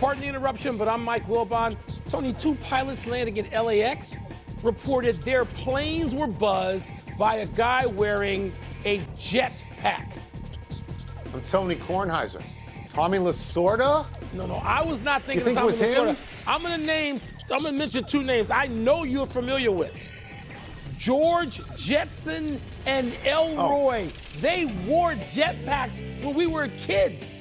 Pardon the interruption, but I'm Mike Wilbon. Tony, two pilots landing at LAX reported their planes were buzzed by a guy wearing a jet pack. I'm Tony Kornheiser. Tommy Lasorda? No, I was not thinking You think of Tommy it was Lasorda. him? I'm gonna mention two names I know you're familiar with. George Jetson and Elroy. They wore jetpacks when we were kids.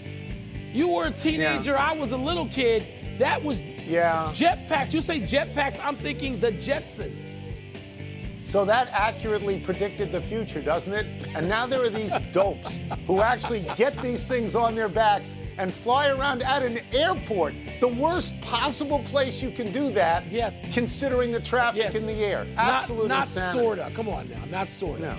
You were a teenager, I was a little kid. That was jetpacks. You say jetpacks, I'm thinking the Jetsons. So that accurately predicted the future, doesn't it? And now there are these dopes who actually get these things on their backs and fly around at an airport. The worst possible place you can do that, considering the traffic in the air. Absolute insanity. Not sorta. Come on now, not sorta. No.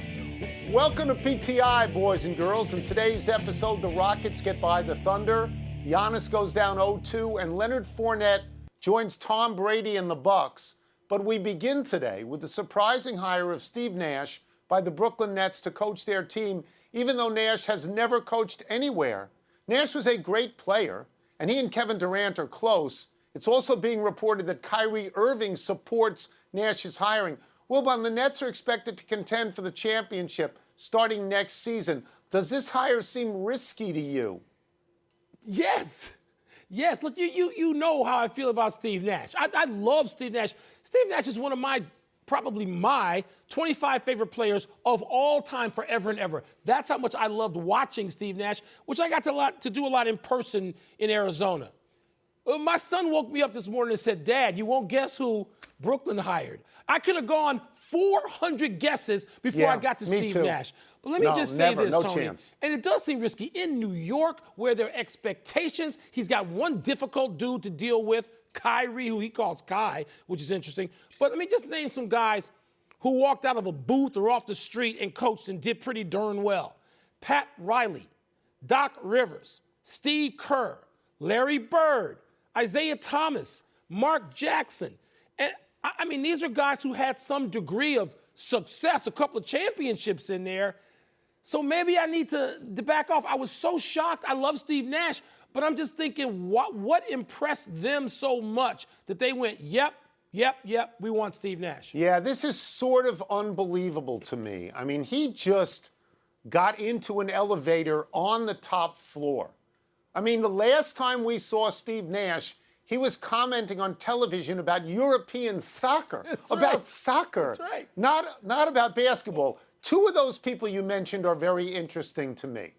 Welcome to PTI, boys and girls. In today's episode, the Rockets get by the Thunder. Giannis goes down 0-2, and Leonard Fournette joins Tom Brady and the Bucs. But we begin today with the surprising hire of Steve Nash by the Brooklyn Nets to coach their team, even though Nash has never coached anywhere. Nash was a great player, and he and Kevin Durant are close. It's also being reported that Kyrie Irving supports Nash's hiring. Wilbon, the Nets are expected to contend for the championship starting next season. Does this hire seem risky to you? Yes. Look, you know how I feel about Steve Nash. I love Steve Nash. Steve Nash is one of probably my 25 favorite players of all time, forever and ever. That's how much I loved watching Steve Nash, which I got to do a lot in person in Arizona. My son woke me up this morning and said, "Dad, you won't guess who Brooklyn hired." I could have gone 400 guesses before I got to Steve Nash. But let me just say this, Tony. Chance. And it does seem risky. In New York, where there are expectations, he's got one difficult dude to deal with, Kyrie, who he calls Kai, which is interesting. But let me just name some guys who walked out of a booth or off the street and coached and did pretty darn well. Pat Riley, Doc Rivers, Steve Kerr, Larry Bird, Isaiah Thomas, Mark Jackson. And I mean, these are guys who had some degree of success, a couple of championships in there. So maybe I need to back off. I was so shocked. I love Steve Nash, but I'm just thinking, what impressed them so much that they went, yep, we want Steve Nash? Yeah, this is sort of unbelievable to me. I mean, he just got into an elevator on the top floor. I mean, the last time we saw Steve Nash, he was commenting on television about European soccer, soccer, not about basketball. Two of those people you mentioned are very interesting to me.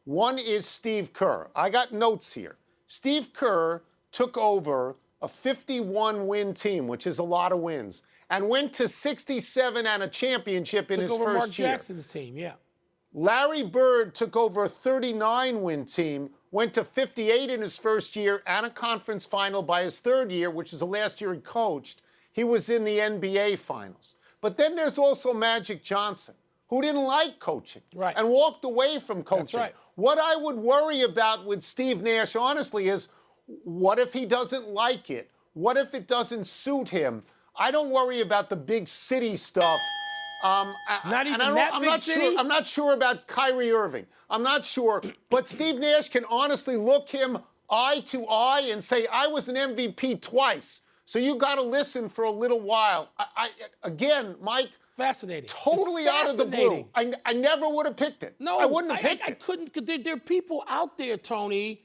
One is Steve Kerr. I got notes here. Steve Kerr took over a 51-win team, which is a lot of wins, and went to 67 and a championship in his first year. Mark Jackson's team, yeah. Larry Bird took over a 39-win team, went to 58 in his first year and a conference final by his third year, which was the last year he coached. He was in the NBA finals. But then there's also Magic Johnson, who didn't like coaching and walked away from coaching. That's right. What I would worry about with Steve Nash, honestly, is what if he doesn't like it? What if it doesn't suit him? I don't worry about the big city stuff. I'm not sure about Kyrie Irving. I'm not sure. But Steve Nash can honestly look him eye to eye and say, I was an MVP twice. So you got to listen for a little while. Again, Mike. Fascinating. Totally out of the blue. I never would have picked it. No, I wouldn't have picked it. I couldn't. There are people out there, Tony,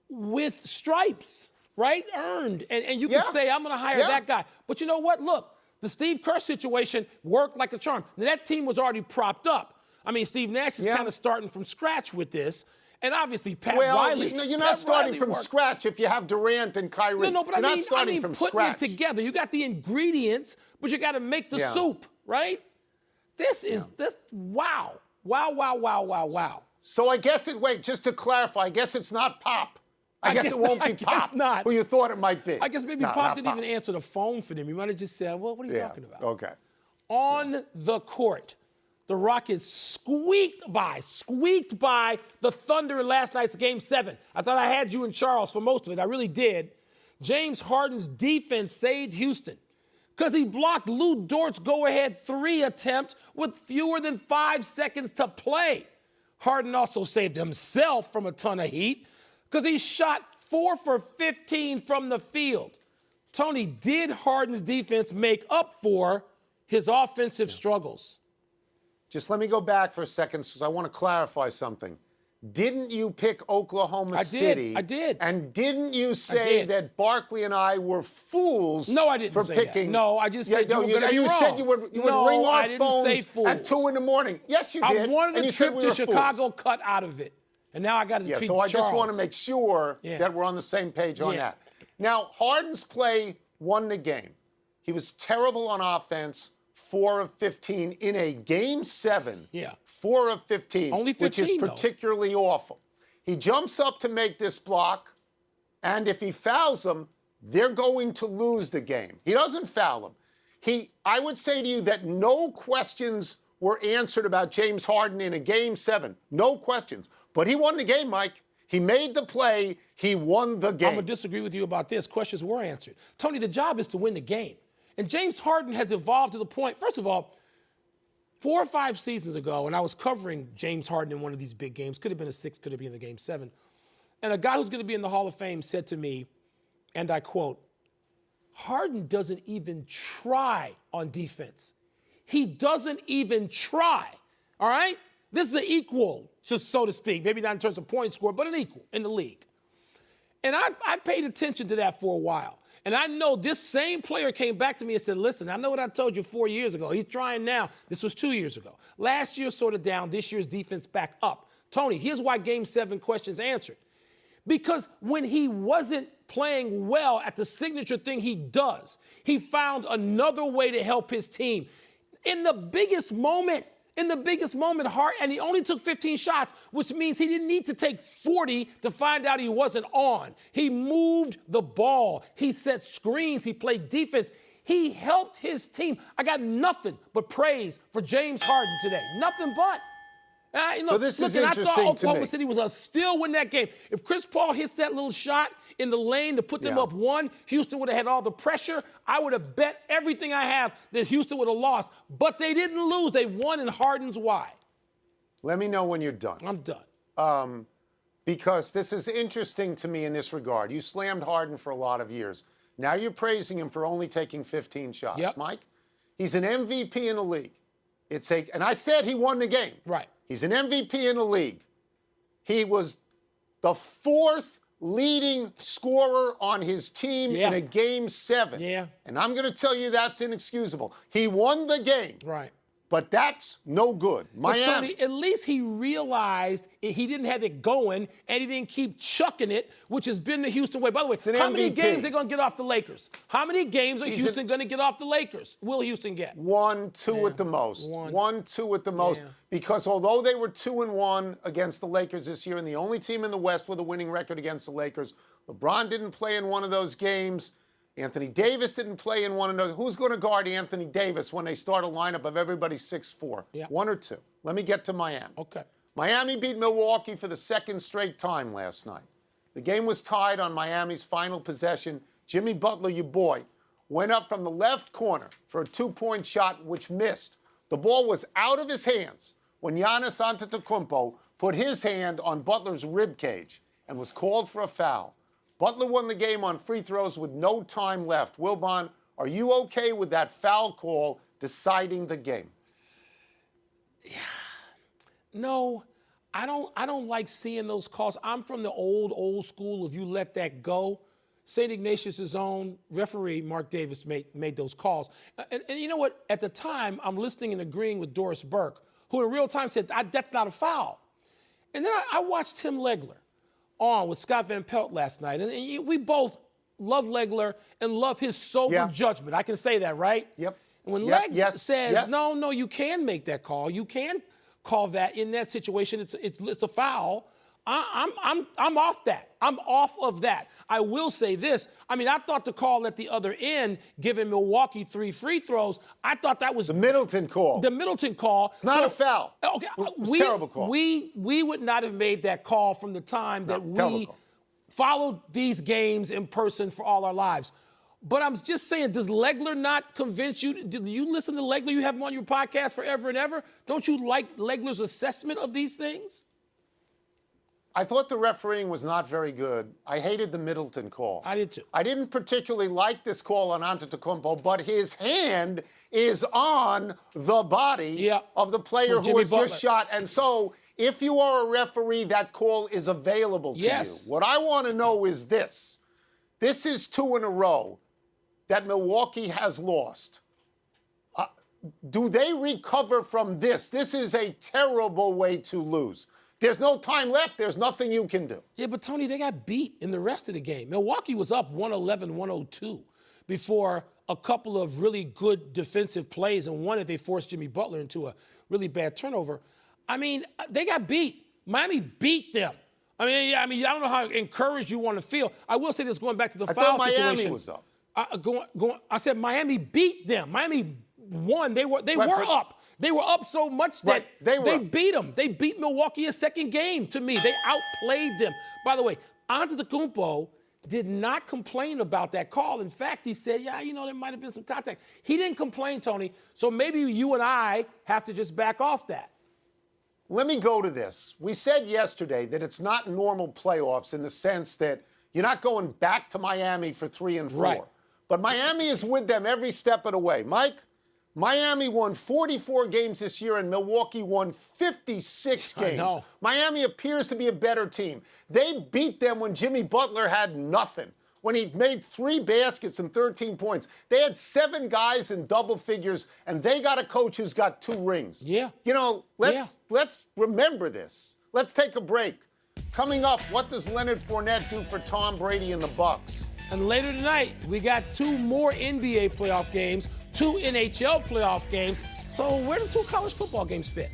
with stripes, right? Earned. And you can say, I'm going to hire that guy. But you know what? Look, the Steve Kerr situation worked like a charm. Now, that team was already propped up. I mean, Steve Nash is kind of starting from scratch with this. And obviously, Pat Riley. You're not starting from scratch if you have Durant and Kyrie. No, but you're not starting from putting scratch. It together. You got the ingredients, but you got to make the soup, right? This is wow. So I guess just to clarify, I guess it's not Pop. I guess it won't be Pop, not. who you thought it might be. I guess maybe Pop didn't even answer the phone for them. He might have just said, well, what are you talking about? Okay. On the court, the Rockets squeaked by the Thunder in last night's Game 7. I thought I had you and Charles for most of it. I really did. James Harden's defense saved Houston because he blocked Lou Dort's go-ahead 3 attempt with fewer than 5 seconds to play. Harden also saved himself from a ton of heat because he shot 4 for 15 from the field. Tony, did Harden's defense make up for his offensive struggles? Just let me go back for a second because I want to clarify something. Didn't you pick Oklahoma City? I did. And didn't you say that Barkley and I were fools? No, I didn't for say picking. That. No, I just said you were going to be wrong. You said you would ring our phones at 2 in the morning. Yes, you did. I wanted a trip to Chicago fools. cut out of it. And now I got to treat So I Charles. just want to make sure that we're on the same page on that. Now, Harden's play won the game. He was terrible on offense, 4 of 15 in a game 7. 4 of 15, Only 15, which is particularly awful. He jumps up to make this block, and if he fouls them, they're going to lose the game. He doesn't foul him. I would say to you that no questions were answered about James Harden in a game 7. No questions. But he won the game, Mike. He made the play. He won the game. I'm going to disagree with you about this. Questions were answered. Tony, the job is to win the game. And James Harden has evolved to the point, first of all, 4 or 5 seasons ago, when I was covering James Harden in one of these big games, could have been a 6, could have been the game 7, and a guy who's going to be in the Hall of Fame said to me, and I quote, Harden doesn't even try on defense. He doesn't even try, all right? This is an equal, just so to speak, maybe not in terms of point score, but an equal in the league. And I paid attention to that for a while. And I know this same player came back to me and said, listen, I know what I told you 4 years ago. He's trying now. This was 2 years ago. Last year sort of down, this year's defense back up. Tony, here's why game 7 questions answered. Because when he wasn't playing well at the signature thing he does, he found another way to help his team. In the biggest moment, Hart, and he only took 15 shots, which means he didn't need to take 40 to find out he wasn't on. He moved the ball. He set screens. He played defense. He helped his team. I got nothing but praise for James Harden today. Nothing but. So this is interesting I thought Oklahoma to me. City was a still win that game. If Chris Paul hits that little shot in the lane to put them up 1, Houston would have had all the pressure. I would have bet everything I have that Houston would have lost. But they didn't lose. They won, and Harden's why. Let me know when you're done. I'm done. Because this is interesting to me in this regard. You slammed Harden for a lot of years. Now you're praising him for only taking 15 shots. Mike, he's an MVP in the league. And I said he won the game. Right. He's an MVP in the league. He was the 4th leading scorer on his team in a game 7. And I'm going to tell you that's inexcusable. He won the game. Right. But that's no good. Miami. But Tony, at least he realized he didn't have it going, and he didn't keep chucking it, which has been the Houston way. By the way, how many games are they going to get off the Lakers? How many games are Houston going to get off the Lakers? Will Houston get? 1, 2 at the most. 1, 2 at the most. Because although they were 2-1 against the Lakers this year, and the only team in the West with a winning record against the Lakers, LeBron didn't play in one of those games. Anthony Davis didn't play in one of those. Who's going to guard Anthony Davis when they start a lineup of everybody 6'4"? 1 or 2. Let me get to Miami. Okay. Miami beat Milwaukee for the 2nd straight time last night. The game was tied on Miami's final possession. Jimmy Butler, your boy, went up from the left corner for a 2-point shot, which missed. The ball was out of his hands when Giannis Antetokounmpo put his hand on Butler's rib cage and was called for a foul. Butler won the game on free throws with no time left. Wilbon, are you okay with that foul call deciding the game? No, I don't like seeing those calls. I'm from the old school. If you let that go, St. Ignatius' own referee, Mark Davis, made those calls. And you know what? At the time, I'm listening and agreeing with Doris Burke, who in real time said, that's not a foul. And then I watched Tim Legler on with Scott Van Pelt last night. And we both love Legler and love his sober judgment. I can say that, right? Yep. And when Legs says, no, you can make that call. You can call that in that situation. It's a foul. I'm off that. I'm off of that. I will say this. I mean, I thought the call at the other end, giving Milwaukee 3 free throws, I thought that was the Middleton call. The Middleton call. It's not a foul. Okay, it was a terrible call. We would not have made that call from the time that we followed these games in person for all our lives. But I'm just saying, does Legler not convince you? Do you listen to Legler? You have him on your podcast forever and ever. Don't you like Legler's assessment of these things? I thought the refereeing was not very good. I hated the Middleton call. I did too. I didn't particularly like this call on Antetokounmpo, but his hand is on the body of the player who was just shot. And so if you are a referee, that call is available to you. What I want to know is this. This is 2 in a row that Milwaukee has lost. Do they recover from this? This is a terrible way to lose. There's no time left. There's nothing you can do. Yeah, but Tony, they got beat in the rest of the game. Milwaukee was up 111-102 before a couple of really good defensive plays, and one that they forced Jimmy Butler into a really bad turnover. I mean, they got beat. Miami beat them. I mean, I don't know how encouraged you want to feel. I will say this, going back to the foul situation. Miami was up. I said Miami beat them. Miami won. They were up. They were up so much that they beat them. They beat Milwaukee a second game to me. They outplayed them. By the way, Antetokounmpo did not complain about that call. In fact, he said, yeah, there might have been some contact. He didn't complain, Tony. So maybe you and I have to just back off that. Let me go to this. We said yesterday that it's not normal playoffs in the sense that you're not going back to Miami for 3 and 4. Right. But Miami is with them every step of the way. Mike, Miami won 44 games this year and Milwaukee won 56 games. I know. Miami appears to be a better team. They beat them when Jimmy Butler had nothing, when he made 3 baskets and 13 points. They had 7 guys in double figures, and they got a coach who's got 2 rings. Yeah. Let's remember this. Let's take a break. Coming up, what does Leonard Fournette do for Tom Brady and the Bucs? And later tonight, we got 2 more NBA playoff games, 2 NHL playoff games. So where do 2 college football games fit?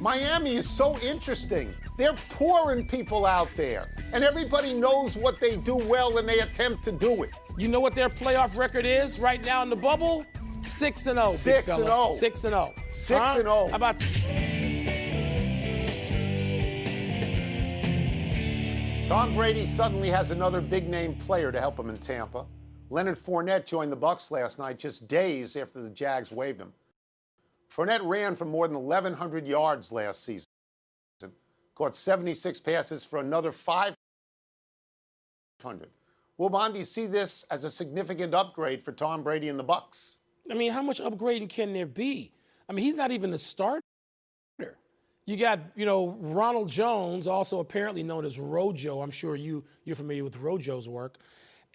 Miami is so interesting. They're pouring people out there, and everybody knows what they do well, and they attempt to do it. You know what their playoff record is right now in the bubble? 6-0. 6-0. 6-0. 6-0. How about? Tom Brady suddenly has another big-name player to help him in Tampa. Leonard Fournette joined the Bucs last night, just days after the Jags waived him. Fournette ran for more than 1,100 yards last season, caught 76 passes for another 500. Wilbon, do you see this as a significant upgrade for Tom Brady and the Bucs? I mean, how much upgrading can there be? I mean, he's not even the starter. You got, Ronald Jones, also apparently known as Rojo. I'm sure you're familiar with Rojo's work.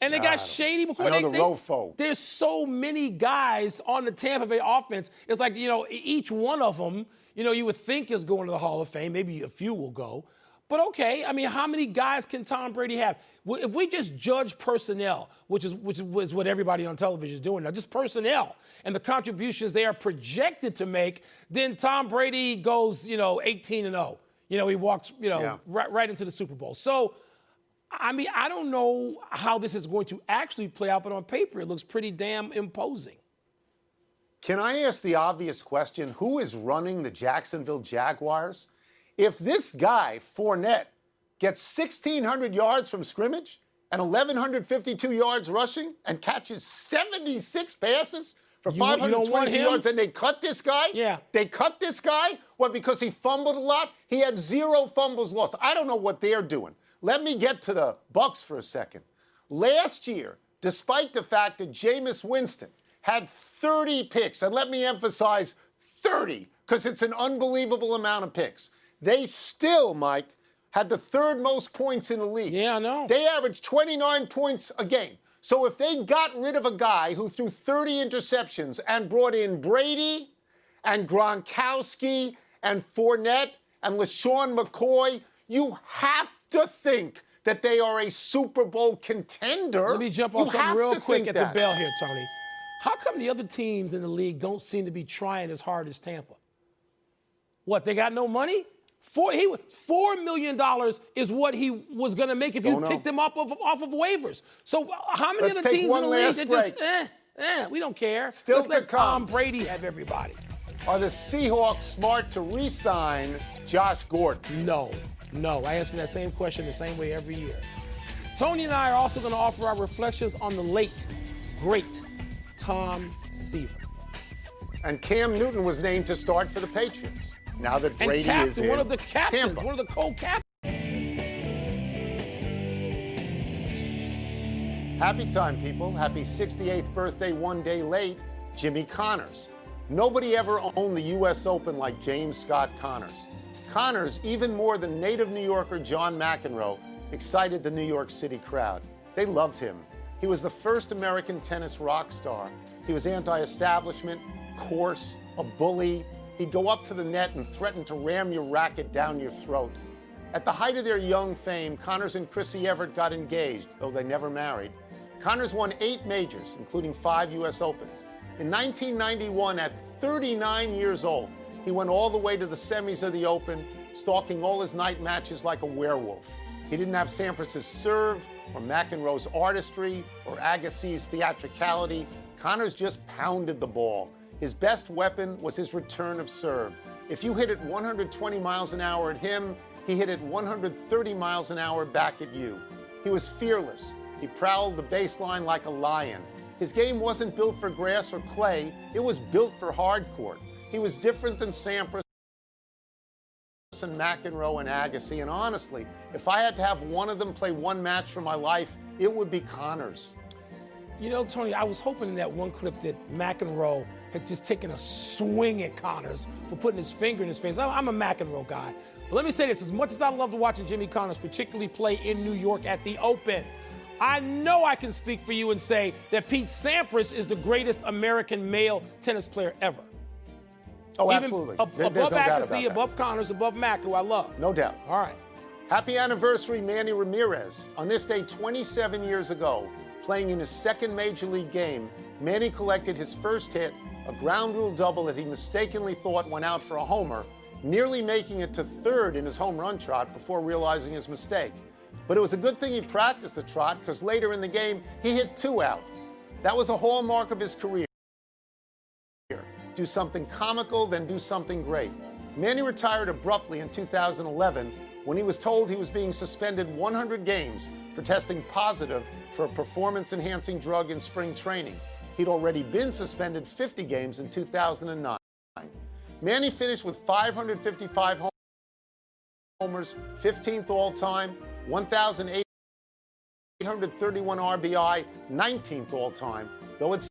And they got Shady McCoy. I know the Rofo. There's so many guys on the Tampa Bay offense. It's like, each one of them, you would think is going to the Hall of Fame. Maybe a few will go. But okay, I mean, how many guys can Tom Brady have? If we just judge personnel, which is what everybody on television is doing now, just personnel and the contributions they are projected to make, then Tom Brady goes, 18-0. He walks, right into the Super Bowl. So, I mean, I don't know how this is going to actually play out, but on paper, it looks pretty damn imposing. Can I ask the obvious question? Who is running the Jacksonville Jaguars? If this guy, Fournette, gets 1,600 yards from scrimmage and 1,152 yards rushing and catches 76 passes for 520 yards, and they cut this guy? Yeah. They cut this guy? What, because he fumbled a lot? He had 0 fumbles lost. I don't know what they're doing. Let me get to the Bucs for a second. Last year, despite the fact that Jameis Winston had 30 picks, and let me emphasize 30, because it's an unbelievable amount of picks, they still, Mike, had the 3rd most points in the league. Yeah, I know. They averaged 29 points a game. So if they got rid of a guy who threw 30 interceptions and brought in Brady and Gronkowski and Fournette and LaShawn McCoy, you have to think that they are a Super Bowl contender. Let me jump on something real quick at the bell here, Tony. How come the other teams in the league don't seem to be trying as hard as Tampa? What, they got no money? $4 million is what he was going to make if you picked him off of waivers. So how many other teams in the league that just, we don't care. Let's let Tom Brady have everybody. Are the Seahawks smart to re-sign Josh Gordon? No. I answer that same question the same way every year. Tony and I are also going to offer our reflections on the late, great Tom Seaver. And Cam Newton was named to start for the Patriots. now that And Brady captain, is in one of the captains, Tampa. one of the co-captains. Happy time, people. Happy 68th birthday one day late, Jimmy Connors. Nobody ever owned the U.S. Open like James Scott Connors. Connors, even more than native New Yorker John McEnroe, excited the New York City crowd. They loved him. He was the first American tennis rock star. He was anti-establishment, coarse, a bully. He'd go up to the net and threaten to ram your racket down your throat. At the height of their young fame, Connors and Chrissy Everett got engaged, though they never married. Connors won 8 majors, including 5 U.S. Opens. In 1991, at 39 years old, he went all the way to the semis of the Open, stalking all his night matches like a werewolf. He didn't have Sampras's serve, or McEnroe's artistry, or Agassi's theatricality. Connors just pounded the ball. His best weapon was his return of serve. If you hit it 120 miles an hour at him, he hit it 130 miles an hour back at you. He was fearless. He prowled the baseline like a lion. His game wasn't built for grass or clay. It was built for hard court. He was different than Sampras and McEnroe and Agassi. And honestly, if I had to have one of them play one match for my life, it would be Connors. You know, Tony, I was hoping in that one clip that McEnroe had just taken a swing at Connors for putting his finger in his face. I'm a McEnroe guy. But let me say this, as much as I loved watching Jimmy Connors particularly play in New York at the Open, I know I can speak for you and say that Pete Sampras is the greatest American male tennis player ever. Oh, Even absolutely. above There's no doubt about Agassi, that. above Connors, above Mac, who I love. No doubt. All right. Happy anniversary, Manny Ramirez. On this day 27 years ago, playing in his second major league game, Manny collected his first hit, a ground rule double that he mistakenly thought went out for a homer, nearly making it to third in his home run trot before realizing his mistake. But it was a good thing he practiced the trot, because later in the game, he hit 2 out. That was a hallmark of his career. Do something comical, then do something great. Manny retired abruptly in 2011 when he was told he was being suspended 100 games for testing positive for a performance-enhancing drug in spring training. He'd already been suspended 50 games in 2009. Manny finished with 555 homers, 15th all-time, 1,831 RBI, 19th all-time, though it's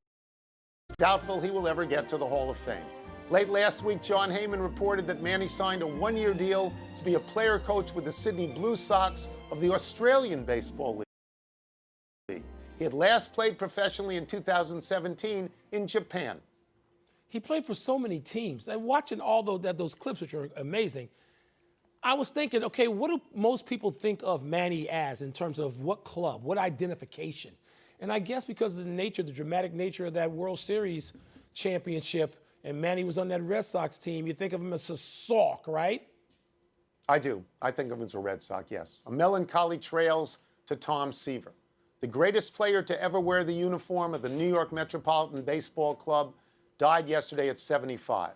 doubtful he will ever get to the Hall of Fame. Late last week, John Heyman reported that Manny signed a 1-year deal to be a player coach with the Sydney Blue Sox of the Australian Baseball League. He had last played professionally in 2017 in Japan. He played for so many teams. And watching all those clips, which are amazing, I was thinking, okay, what do most people think of Manny as in terms of what club, what identification? And I guess because of the dramatic nature of that World Series championship, and Manny was on that Red Sox team, you think of him as a Sox, right? I do. I think of him as a Red Sox, yes. A melancholy trails to Tom Seaver, the greatest player to ever wear the uniform of the New York Metropolitan Baseball Club, died yesterday at 75.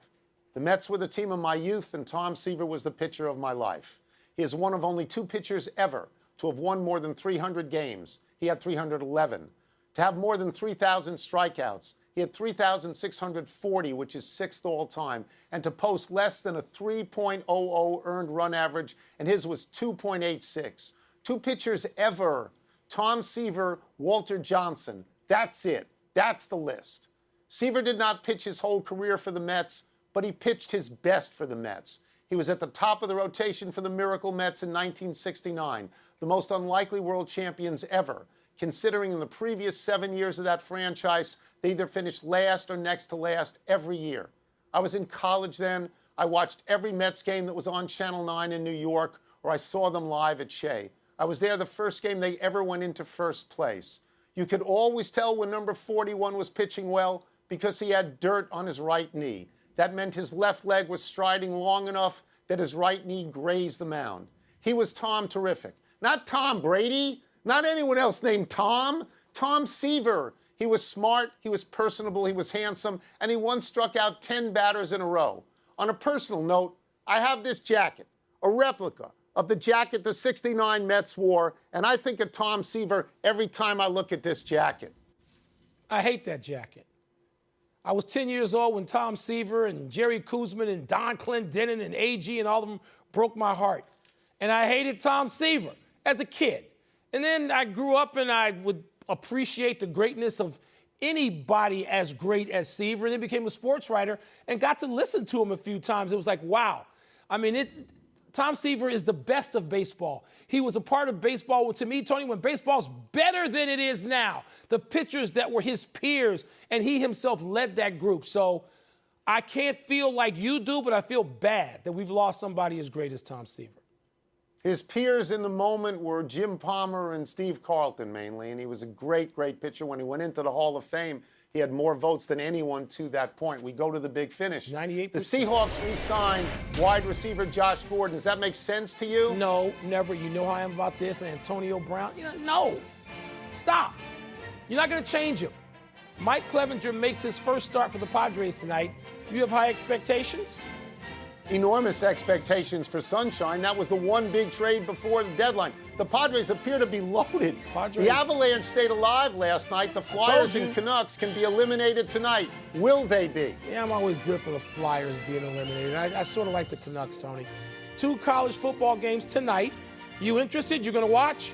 The Mets were the team of my youth, and Tom Seaver was the pitcher of my life. He is one of only 2 pitchers ever to have won more than 300 games. He had 311. To have more than 3,000 strikeouts. He had 3,640, which is 6th all-time. And to post less than a 3.00 earned run average, and his was 2.86. 2 pitchers ever. Tom Seaver, Walter Johnson. That's it. That's the list. Seaver did not pitch his whole career for the Mets, but he pitched his best for the Mets. He was at the top of the rotation for the Miracle Mets in 1969, the most unlikely world champions ever, considering in the previous 7 years of that franchise, they either finished last or next to last every year. I was in college then. I watched every Mets game that was on Channel 9 in New York, or I saw them live at Shea. I was there the first game they ever went into first place. You could always tell when number 41 was pitching well because he had dirt on his right knee. That meant his left leg was striding long enough that his right knee grazed the mound. He was Tom terrific. Not Tom Brady, not anyone else named Tom. Tom Seaver. He was smart, he was personable, he was handsome, and he once struck out 10 batters in a row. On a personal note, I have this jacket, a replica of the jacket the '69 Mets wore, and I think of Tom Seaver every time I look at this jacket. I hate that jacket. I was 10 years old when Tom Seaver and Jerry Kuzman and Don Clendenin and AG and all of them broke my heart. And I hated Tom Seaver as a kid. And then I grew up and I would appreciate the greatness of anybody as great as Seaver, and then became a sports writer and got to listen to him a few times. It was like, wow. I mean, Tom Seaver is the best of baseball. He was a part of baseball, to me, Tony, when baseball's better than it is now. The pitchers that were his peers, and he himself led that group. So I can't feel like you do, but I feel bad that we've lost somebody as great as Tom Seaver. His peers in the moment were Jim Palmer and Steve Carlton mainly, and he was a great, great pitcher. When he went into the Hall of Fame, he had more votes than anyone to that point. We go to the big finish. 98%. The Seahawks re-signed wide receiver Josh Gordon. Does that make sense to you? No, never. You know how I am about this. Antonio Brown. No. Stop. You're not going to change him. Mike Clevenger makes his first start for the Padres tonight. You have high expectations? Enormous expectations for Sunshine. That was the one big trade before the deadline. The Padres appear to be loaded. The Avalanche stayed alive last night. The Flyers and Canucks can be eliminated tonight. Will they be? Yeah, I'm always good for the Flyers being eliminated. I sort of like the Canucks, Tony. 2 college football games tonight. You interested? You're going to watch?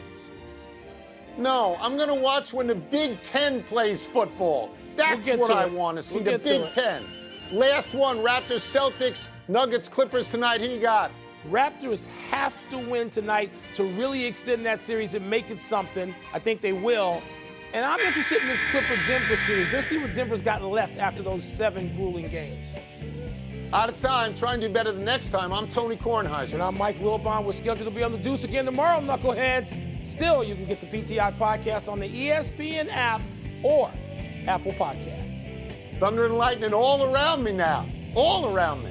No, I'm going to watch when the Big Ten plays football. That's what I want to see, the Big Ten. Last one, Raptors, Celtics, Nuggets, Clippers tonight. Who you got? Raptors have to win tonight to really extend that series and make it something. I think they will. And I'm interested in this Clipper-Denver series. Let's see what Denver's got left after those 7 grueling games. Out of time. Try and do better the next time. I'm Tony Kornheiser. And I'm Mike Wilbon. We're scheduled to be on the Deuce again tomorrow, knuckleheads. Still, you can get the PTI podcast on the ESPN app or Apple Podcasts. Thunder and lightning all around me now. All around me.